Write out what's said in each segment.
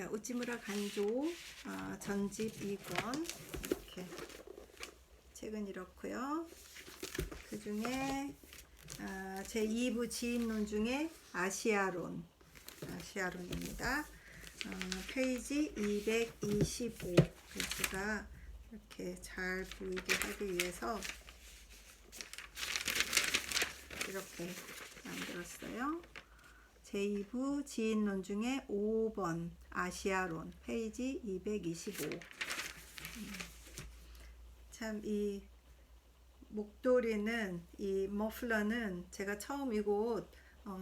자, 우찌무라 간조 전집 2권 이렇게 책은 이렇고요. 그 중에 제 2부 지인론 중에 아시아론입니다. 페이지 225. 제가 이렇게 잘 보이게 하기 위해서 이렇게 만들었어요. 제2부 지인론 중에 5번 아시아론 페이지 225. 참 이 목도리는 이 머플러는 제가 처음 이곳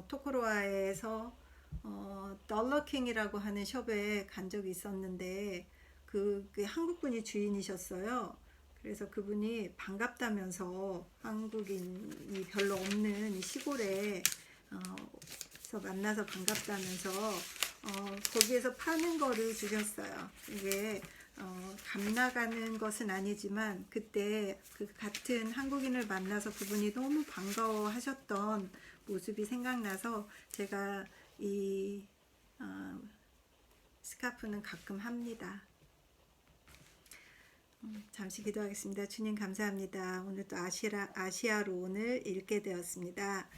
토코로아에서 dollarking이라고 하는 숍에 간 적이 있었는데 그 한국분이 주인이셨어요. 그래서 그분이 반갑다면서 한국인이 별로 없는 이 시골에 만나서 반갑다면서 거기에서 파는 거를 주셨어요. 이게 감 나가는 것은 아니지만 그때 그 같은 한국인을 만나서 그분이 너무 반가워하셨던 모습이 생각나서 제가 이 스카프는 가끔 합니다. 잠시 기도하겠습니다. 주님 감사합니다. 오늘 또 아시아론을 읽게 되었습니다.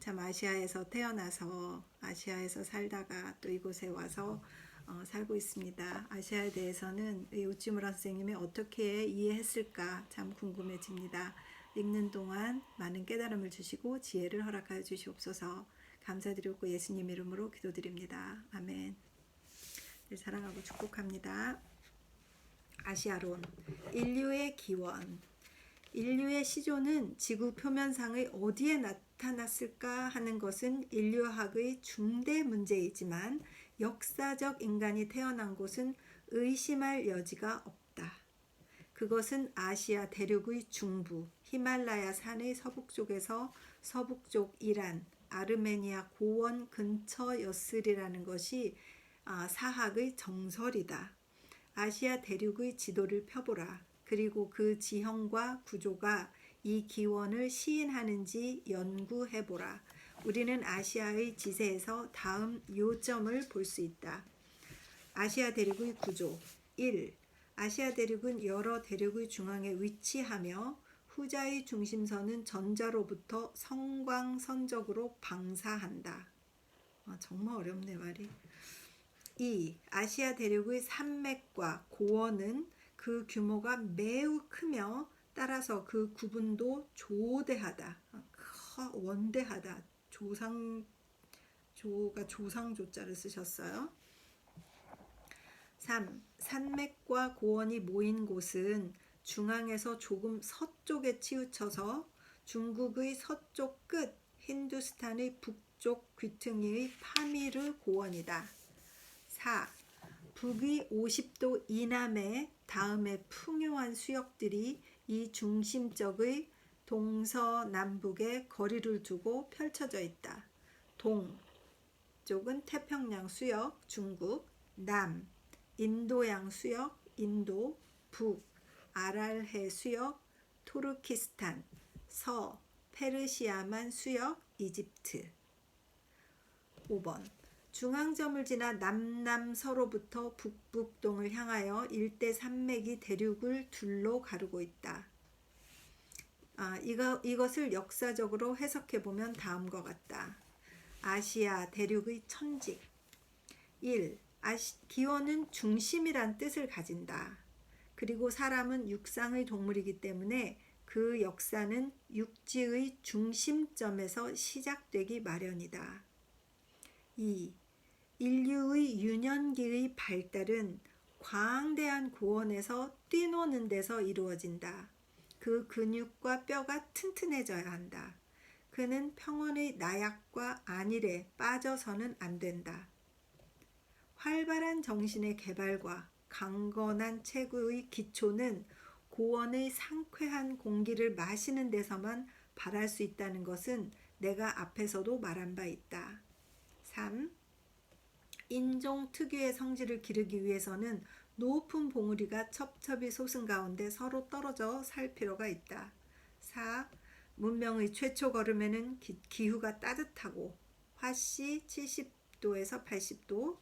참 아시아에서 태어나서 아시아에서 살다가 또 이곳에 와서 살고 있습니다. 아시아에 대해서는 우찌무라 선생님이 어떻게 이해했을까 참 궁금해집니다. 읽는 동안 많은 깨달음을 주시고 지혜를 허락하여 주시옵소서. 감사드리고 예수님 이름으로 기도드립니다. 아멘. 늘 사랑하고 축복합니다. 아시아론, 인류의 기원. 인류의 시조는 지구 표면상의 어디에 나타났을까 하는 것은 인류학의 중대 문제이지만 역사적 인간이 태어난 곳은 의심할 여지가 없다. 그것은 아시아 대륙의 중부, 히말라야 산의 서북쪽에서 서북쪽 이란, 아르메니아 고원 근처였으리라는 것이 사학의 정설이다. 아시아 대륙의 지도를 펴보라. 그리고 그 지형과 구조가 이 기원을 시인하는지 연구해보라. 우리는 아시아의 지세에서 다음 요점을 볼 수 있다. 아시아 대륙의 구조 1. 아시아 대륙은 여러 대륙의 중앙에 위치하며 후자의 중심선은 전자로부터 성광선적으로 방사한다. 정말 어렵네 말이. 2. 아시아 대륙의 산맥과 고원은 그 규모가 매우 크며 따라서 그 구분도 조대하다. 원대하다. 조상조자를 쓰셨어요. 3. 산맥과 고원이 모인 곳은 중앙에서 조금 서쪽에 치우쳐서 중국의 서쪽 끝, 힌두스탄의 북쪽 귀퉁이의 파미르 고원이다. 4. 북위 50도 이남에 다음에 풍요한 수역들이 이 중심적의 동서남북에 거리를 두고 펼쳐져 있다. 동쪽은 태평양 수역 중국, 남 인도양 수역 인도, 북 아랄해 수역 투르키스탄, 서 페르시아만 수역 이집트. 5번 중앙점을 지나 남남서로부터 북북동을 향하여 일대 산맥이 대륙을 둘로 가르고 있다. 이것을 역사적으로 해석해보면 다음과 같다. 아시아 대륙의 천직. 1. 기원은 중심이란 뜻을 가진다. 그리고 사람은 육상의 동물이기 때문에 그 역사는 육지의 중심점에서 시작되기 마련이다. 2. 인류의 유년기의 발달은 광대한 고원에서 뛰노는 데서 이루어진다. 그 근육과 뼈가 튼튼해져야 한다. 그는 평원의 나약과 안일에 빠져서는 안 된다. 활발한 정신의 개발과 강건한 체구의 기초는 고원의 상쾌한 공기를 마시는 데서만 바랄 수 있다는 것은 내가 앞에서도 말한 바 있다. 3. 인종 특유의 성질을 기르기 위해서는 높은 봉우리가 첩첩이 솟은 가운데 서로 떨어져 살 필요가 있다. 4. 문명의 최초 걸음에는 기후가 따뜻하고 화씨 70도에서 80도,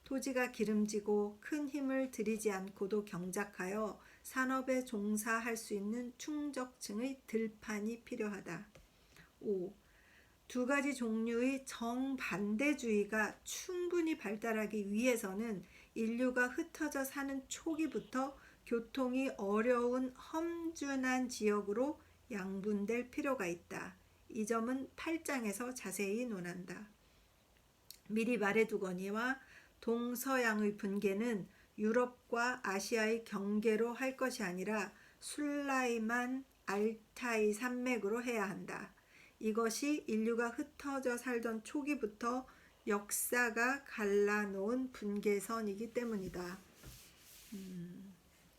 토지가 기름지고 큰 힘을 들이지 않고도 경작하여 산업에 종사할 수 있는 충적층의 들판이 필요하다. 5. 두 가지 종류의 정반대주의가 충분히 발달하기 위해서는 인류가 흩어져 사는 초기부터 교통이 어려운 험준한 지역으로 양분될 필요가 있다. 이 점은 8장에서 자세히 논한다. 미리 말해두거니와 동서양의 분계는 유럽과 아시아의 경계로 할 것이 아니라 술라이만 알타이 산맥으로 해야 한다. 이것이 인류가 흩어져 살던 초기부터 역사가 갈라놓은 분계선이기 때문이다.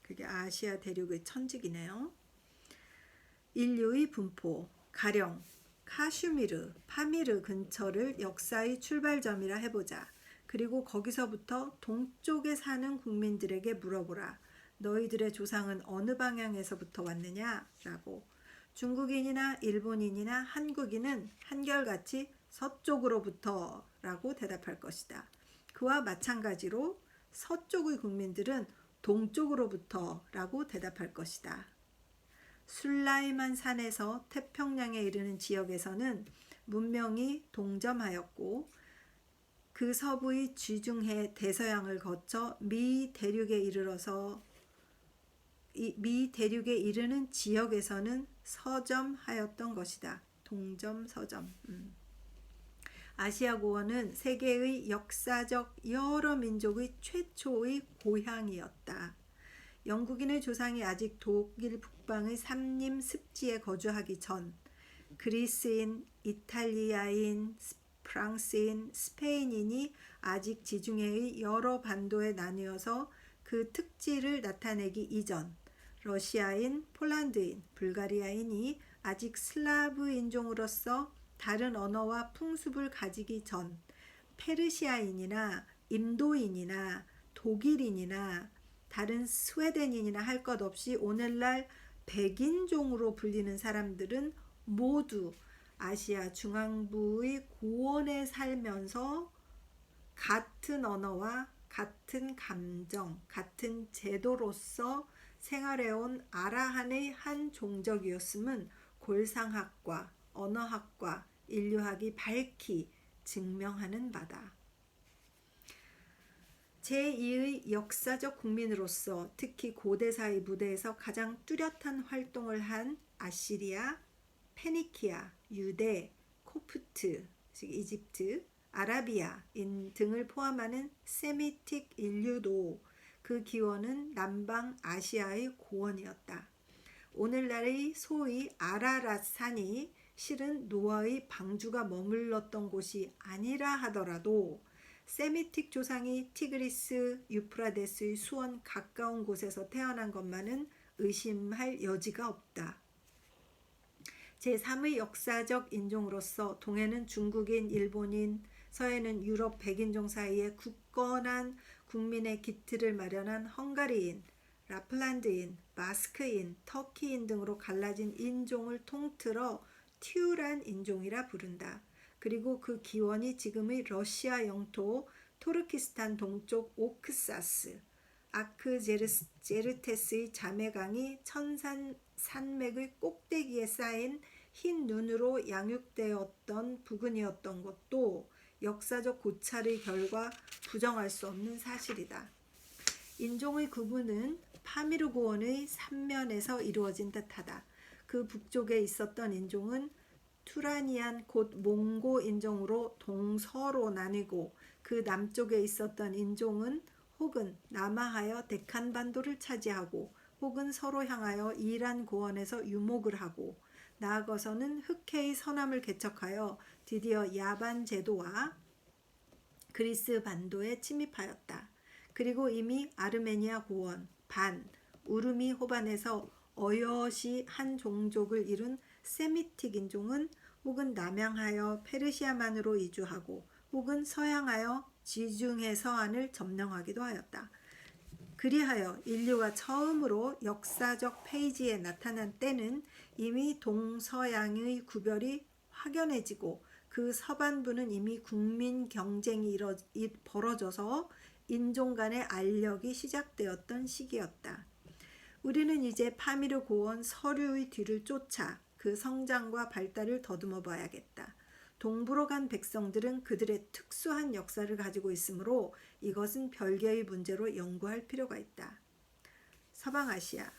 그게 아시아 대륙의 천직이네요. 인류의 분포, 가령 카슈미르, 파미르 근처를 역사의 출발점이라 해보자. 그리고 거기서부터 동쪽에 사는 국민들에게 물어보라. 너희들의 조상은 어느 방향에서부터 왔느냐? 라고. 중국인이나 일본인이나 한국인은 한결같이 서쪽으로부터 라고 대답할 것이다. 그와 마찬가지로 서쪽의 국민들은 동쪽으로부터 라고 대답할 것이다. 술라이만 산에서 태평양에 이르는 지역에서는 문명이 동점하였고 그 서부의 지중해 대서양을 거쳐 미 대륙에 이르는 지역에서는 서점하였던 것이다. 동점, 서점. 아시아 고원은 세계의 역사적 여러 민족의 최초의 고향이었다. 영국인의 조상이 아직 독일 북방의 삼림 습지에 거주하기 전 그리스인, 이탈리아인, 프랑스인, 스페인인이 아직 지중해의 여러 반도에 나뉘어서 그 특질을 나타내기 이전 러시아인, 폴란드인, 불가리아인이 아직 슬라브 인종으로서 다른 언어와 풍습을 가지기 전 페르시아인이나 인도인이나 독일인이나 다른 스웨덴인이나 할 것 없이 오늘날 백인종으로 불리는 사람들은 모두 아시아 중앙부의 고원에 살면서 같은 언어와 같은 감정, 같은 제도로서 생활해온 아라한의 한 종족이었음은 골상학과 언어학과 인류학이 밝히 증명하는 바다. 제2의 역사적 국민으로서 특히 고대사의 무대에서 가장 뚜렷한 활동을 한 아시리아, 페니키아, 유대, 코프트, 즉 이집트, 아라비아 등을 포함하는 세미틱 인류도 그 기원은 남방 아시아의 고원이었다. 오늘날의 소위 아라랏 산이 실은 노아의 방주가 머물렀던 곳이 아니라 하더라도 세미틱 조상이 티그리스, 유프라데스의 수원 가까운 곳에서 태어난 것만은 의심할 여지가 없다. 제3의 역사적 인종으로서 동해는 중국인, 일본인, 서해는 유럽 백인종 사이에 굳건한 국민의 기틀을 마련한 헝가리인, 라플란드인, 바스크인, 터키인 등으로 갈라진 인종을 통틀어 튜란 인종이라 부른다. 그리고 그 기원이 지금의 러시아 영토 토르키스탄 동쪽 오크사스, 아크제르테스의 자매강이 천산 산맥의 꼭대기에 쌓인 흰 눈으로 양육되었던 부근이었던 것도 역사적 고찰의 결과 부정할 수 없는 사실이다. 인종의 구분은 파미르 고원의 삼면에서 이루어진 듯하다. 그 북쪽에 있었던 인종은 투라니안 곧 몽고 인종으로 동서로 나뉘고 그 남쪽에 있었던 인종은 혹은 남하하여 데칸반도를 차지하고 혹은 서로 향하여 이란 고원에서 유목을 하고 나아가서는 흑해의 서남을 개척하여 드디어 야반 제도와 그리스 반도에 침입하였다. 그리고 이미 아르메니아 고원, 반, 우르미 호반에서 어여시 한 종족을 이룬 세미틱 인종은 혹은 남향하여 페르시아만으로 이주하고 혹은 서향하여 지중해 서안을 점령하기도 하였다. 그리하여 인류가 처음으로 역사적 페이지에 나타난 때는 이미 동서양의 구별이 확연해지고 그 서반부는 이미 국민 경쟁이 벌어져서 인종 간의 알력이 시작되었던 시기였다. 우리는 이제 파미르 고원 서류의 뒤를 쫓아 그 성장과 발달을 더듬어 봐야겠다. 동부로 간 백성들은 그들의 특수한 역사를 가지고 있으므로 이것은 별개의 문제로 연구할 필요가 있다. 서방아시아.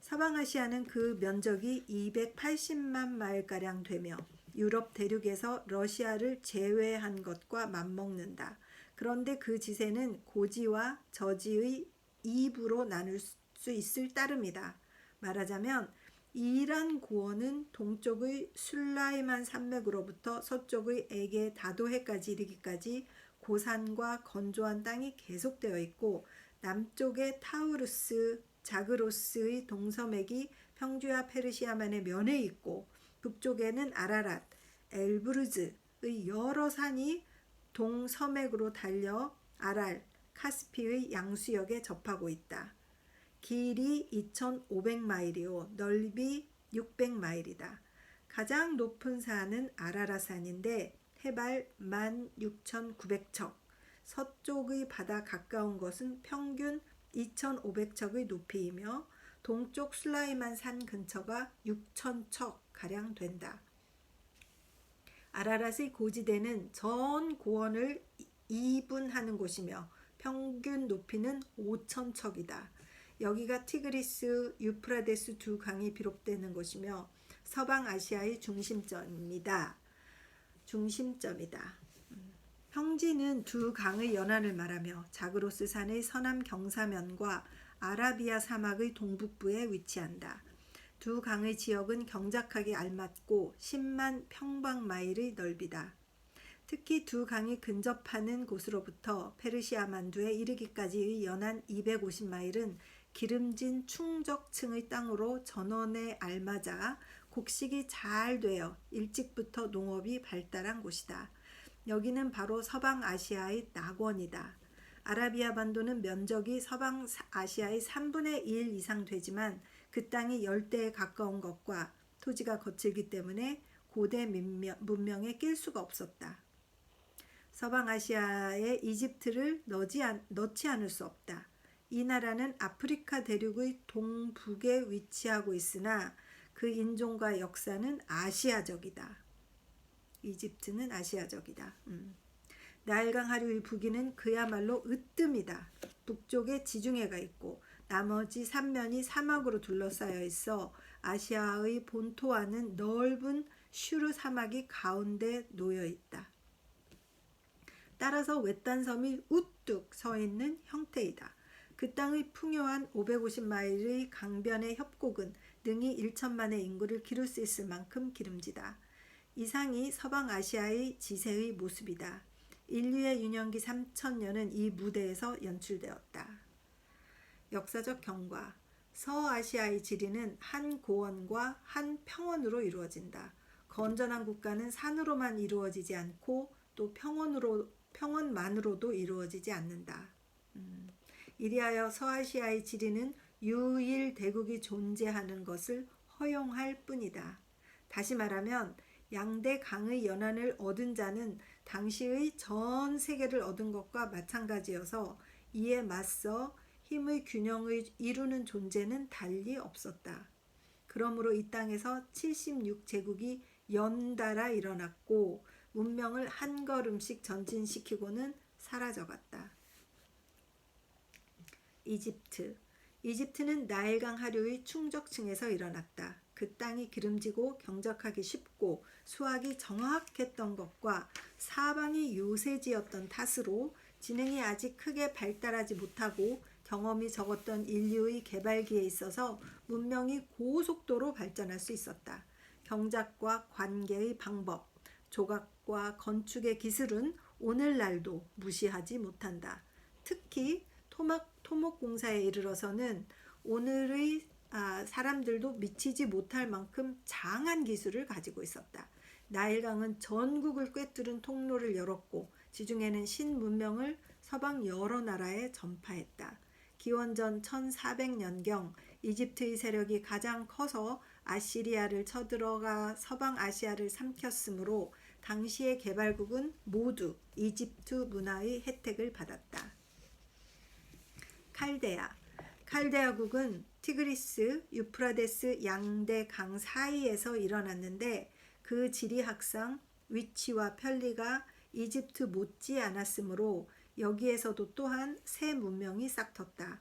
서방아시아는 그 면적이 280만 마일가량 되며 유럽 대륙에서 러시아를 제외한 것과 맞먹는다. 그런데 그 지세는 고지와 저지의 2부로 나눌 수 있을 따름이다. 말하자면 이란 고원은 동쪽의 술라이만 산맥으로부터 서쪽의 에게 다도해까지 이르기까지 고산과 건조한 땅이 계속되어 있고 남쪽의 타우루스, 자그로스의 동서맥이 평주와 페르시아만의 면에 있고 북쪽에는 아라랏, 엘브루즈의 여러 산이 동서맥으로 달려 아랄, 카스피의 양수역에 접하고 있다. 길이 2,500마일이요 넓이 600마일이다. 가장 높은 산은 아라라산인데 해발 16,900척, 서쪽의 바다 가까운 것은 평균 2,500척의 높이이며 동쪽 술라이만 산 근처가 6,000척 가량 된다. 아라랏의 고지대는 전 고원을 2분하는 곳이며 평균 높이는 5,000척이다. 여기가 티그리스, 유프라데스 두 강이 비롯되는 곳이며 서방아시아의 중심점이다. 평지는 두 강의 연안을 말하며 자그로스 산의 서남 경사면과 아라비아 사막의 동북부에 위치한다. 두 강의 지역은 경작하게 알맞고 10만 평방마일의 넓이다. 특히 두 강이 근접하는 곳으로부터 페르시아 만두에 이르기까지의 연안 250마일은 기름진 충적층의 땅으로 전원에 알맞아 곡식이 잘 되어 일찍부터 농업이 발달한 곳이다. 여기는 바로 서방아시아의 낙원이다. 아라비아 반도는 면적이 서방아시아의 3분의 1 이상 되지만 그 땅이 열대에 가까운 것과 토지가 거칠기 때문에 고대 문명에 낄 수가 없었다. 서방아시아에 이집트를 넣지 않을 수 없다. 이 나라는 아프리카 대륙의 동북에 위치하고 있으나 그 인종과 역사는 아시아적이다. 이집트는 아시아적이다. 나일강 하류의 북위는 그야말로 으뜸이다. 북쪽에 지중해가 있고 나머지 삼면이 사막으로 둘러싸여 있어 아시아의 본토와는 넓은 슈르 사막이 가운데 놓여 있다. 따라서 외딴 섬이 우뚝 서 있는 형태이다. 그 땅의 풍요한 550마일의 강변의 협곡은 능히 1천만의 인구를 기를 수 있을 만큼 기름지다. 이상이 서방아시아의 지세의 모습이다. 인류의 유년기 3,000년은 이 무대에서 연출되었다. 역사적 경과. 서아시아의 지리는 한 고원과 한 평원으로 이루어진다. 건전한 국가는 산으로만 이루어지지 않고 또 평원만으로도 이루어지지 않는다. 이리하여 서아시아의 지리는 유일 대국이 존재하는 것을 허용할 뿐이다. 다시 말하면 양대 강의 연안을 얻은 자는 당시의 전 세계를 얻은 것과 마찬가지여서 이에 맞서 힘의 균형을 이루는 존재는 달리 없었다. 그러므로 이 땅에서 76제국이 연달아 일어났고 문명을 한 걸음씩 전진시키고는 사라져갔다. 이집트는 나일강 하류의 충적층에서 일어났다. 그 땅이 기름지고 경작하기 쉽고 수확이 정확했던 것과 사방이 요새지였던 탓으로 지능이 아직 크게 발달하지 못하고 경험이 적었던 인류의 개발기에 있어서 문명이 고속도로 발전할 수 있었다. 경작과 관계의 방법, 조각과 건축의 기술은 오늘날도 무시하지 못한다. 특히 토목공사에 이르러서는 오늘의 사람들도 미치지 못할 만큼 장한 기술을 가지고 있었다. 나일강은 전국을 꿰뚫은 통로를 열었고 지중해는 신문명을 서방 여러 나라에 전파했다. 기원전 1400년경 이집트의 세력이 가장 커서 아시리아를 쳐들어가 서방아시아를 삼켰으므로 당시의 개발국은 모두 이집트 문화의 혜택을 받았다. 칼데아국은 티그리스, 유프라데스 양대 강 사이에서 일어났는데 그 지리학상 위치와 편리가 이집트 못지 않았으므로 여기에서도 또한 새 문명이 싹텄다.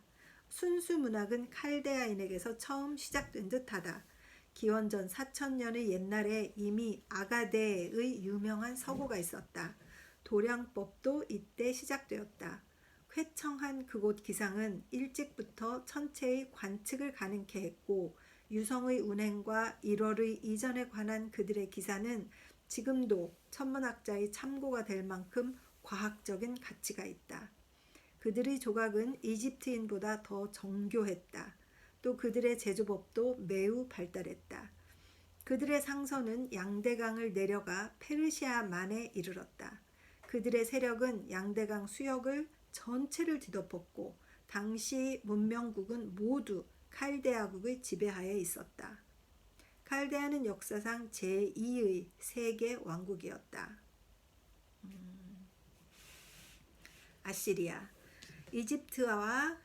순수 문학은 칼데아인에게서 처음 시작된 듯하다. 기원전 4000년의 옛날에 이미 아가데의 유명한 서고가 있었다. 도량법도 이때 시작되었다. 쾌청한 그곳 기상은 일찍부터 천체의 관측을 가능케 했고 유성의 운행과 1월의 이전에 관한 그들의 기사는 지금도 천문학자의 참고가 될 만큼 과학적인 가치가 있다. 그들의 조각은 이집트인보다 더 정교했다. 또 그들의 제조법도 매우 발달했다. 그들의 상선은 양대강을 내려가 페르시아만에 이르렀다. 그들의 세력은 양대강 수역을 전체를 뒤덮었고 당시 문명국은 모두 칼데아국의 지배하에 있었다. 칼데아는 역사상 제2의 세계 왕국이었다. 아시리아 이집트와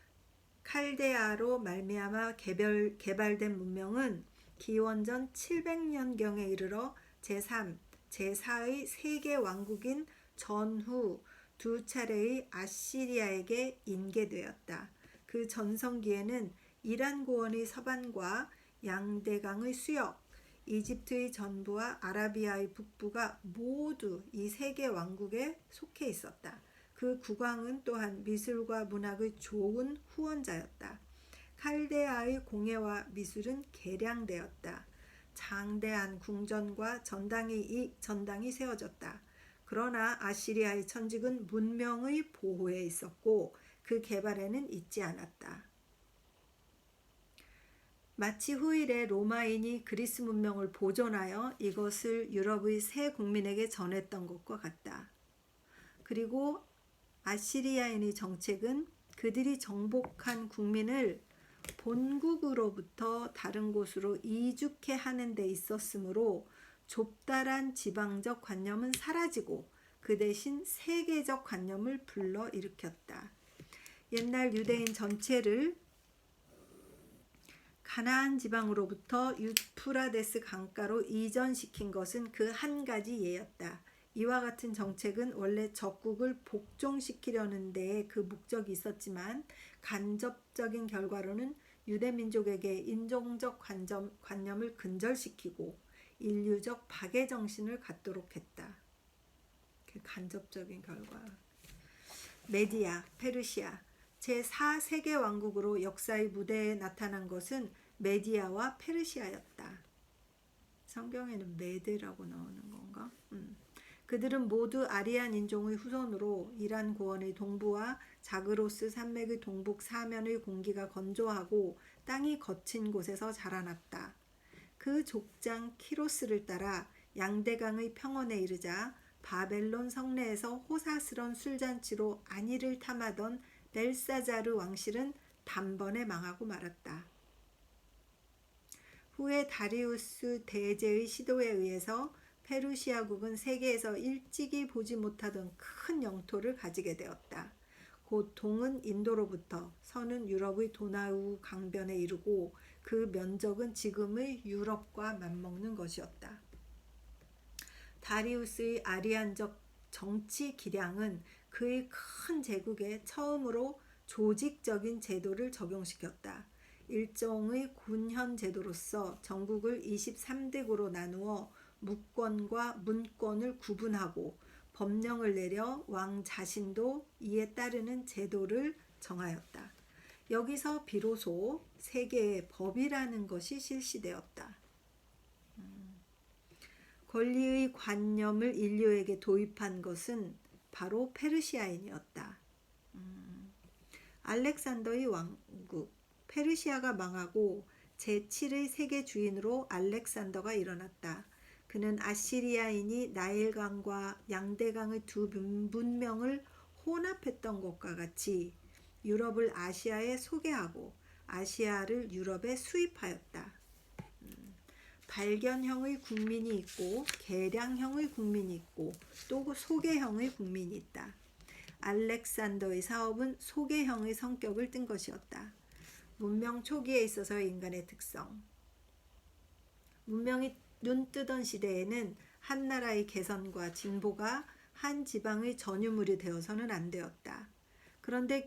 칼데아로 말미암아 개발된 문명은 기원전 700년경에 이르러 제3, 제4의 세계 왕국인 전후 두 차례의 아시리아에게 인계되었다. 그 전성기에는 이란 고원의 서반과 양대강의 수역, 이집트의 전부와 아라비아의 북부가 모두 이 세계 왕국에 속해 있었다. 그 국왕은 또한 미술과 문학의 좋은 후원자였다. 칼데아의 공예와 미술은 개량되었다. 장대한 궁전과 전당이 세워졌다. 그러나 아시리아의 천직은 문명의 보호에 있었고 그 개발에는 있지 않았다. 마치 후일에 로마인이 그리스 문명을 보존하여 이것을 유럽의 새 국민에게 전했던 것과 같다. 그리고 아시리아인의 정책은 그들이 정복한 국민을 본국으로부터 다른 곳으로 이주케 하는 데 있었으므로 좁다란 지방적 관념은 사라지고 그 대신 세계적 관념을 불러일으켰다. 옛날 유대인 전체를 가나안 지방으로부터 유프라데스 강가로 이전시킨 것은 그 한 가지 예였다. 이와 같은 정책은 원래 적국을 복종시키려는 데에 그 목적이 있었지만 간접적인 결과로는 유대민족에게 인종적 관념을 근절시키고 인류적 박애 정신을 갖도록 했다. 그 간접적인 결과. 메디아, 페르시아 제4세계 왕국으로 역사의 무대에 나타난 것은 메디아와 페르시아였다. 성경에는 메드라고 나오는 건가? 그들은 모두 아리안 인종의 후손으로 이란 고원의 동부와 자그로스 산맥의 동북 사면의 공기가 건조하고 땅이 거친 곳에서 자라났다. 그 족장 키로스를 따라 양대강의 평원에 이르자 바벨론 성내에서 호사스런 술잔치로 안위를 탐하던 벨사자르 왕실은 단번에 망하고 말았다. 후에 다리우스 대제의 시도에 의해서 페르시아국은 세계에서 일찍이 보지 못하던 큰 영토를 가지게 되었다. 곧 동은 인도로부터 서는 유럽의 도나우 강변에 이르고 그 면적은 지금의 유럽과 맞먹는 것이었다. 다리우스의 아리안적 정치 기량은 그의 큰 제국에 처음으로 조직적인 제도를 적용시켰다. 일종의 군현 제도로서 전국을 23득으로 나누어 무권과 문권을 구분하고 법령을 내려 왕 자신도 이에 따르는 제도를 정하였다. 여기서 비로소 세계의 법이라는 것이 실시되었다. 권리의 관념을 인류에게 도입한 것은 바로 페르시아인이었다. 알렉산더의 왕국, 페르시아가 망하고 제7의 세계 주인으로 알렉산더가 일어났다. 그는 아시리아인이 나일강과 양대강의 두 문명을 혼합했던 것과 같이 유럽을 아시아에 소개하고 아시아를 유럽에 수입하였다. 발견형의 국민이 있고 개량형의 국민이 있고 또 소개형의 국민이 있다. 알렉산더의 사업은 소개형의 성격을 띈 것이었다. 문명 초기에 있어서의 인간의 특성. 문명이 눈뜨던 시대에는 한 나라의 개선과 진보가 한 지방의 전유물이 되어서는 안 되었다. 그런데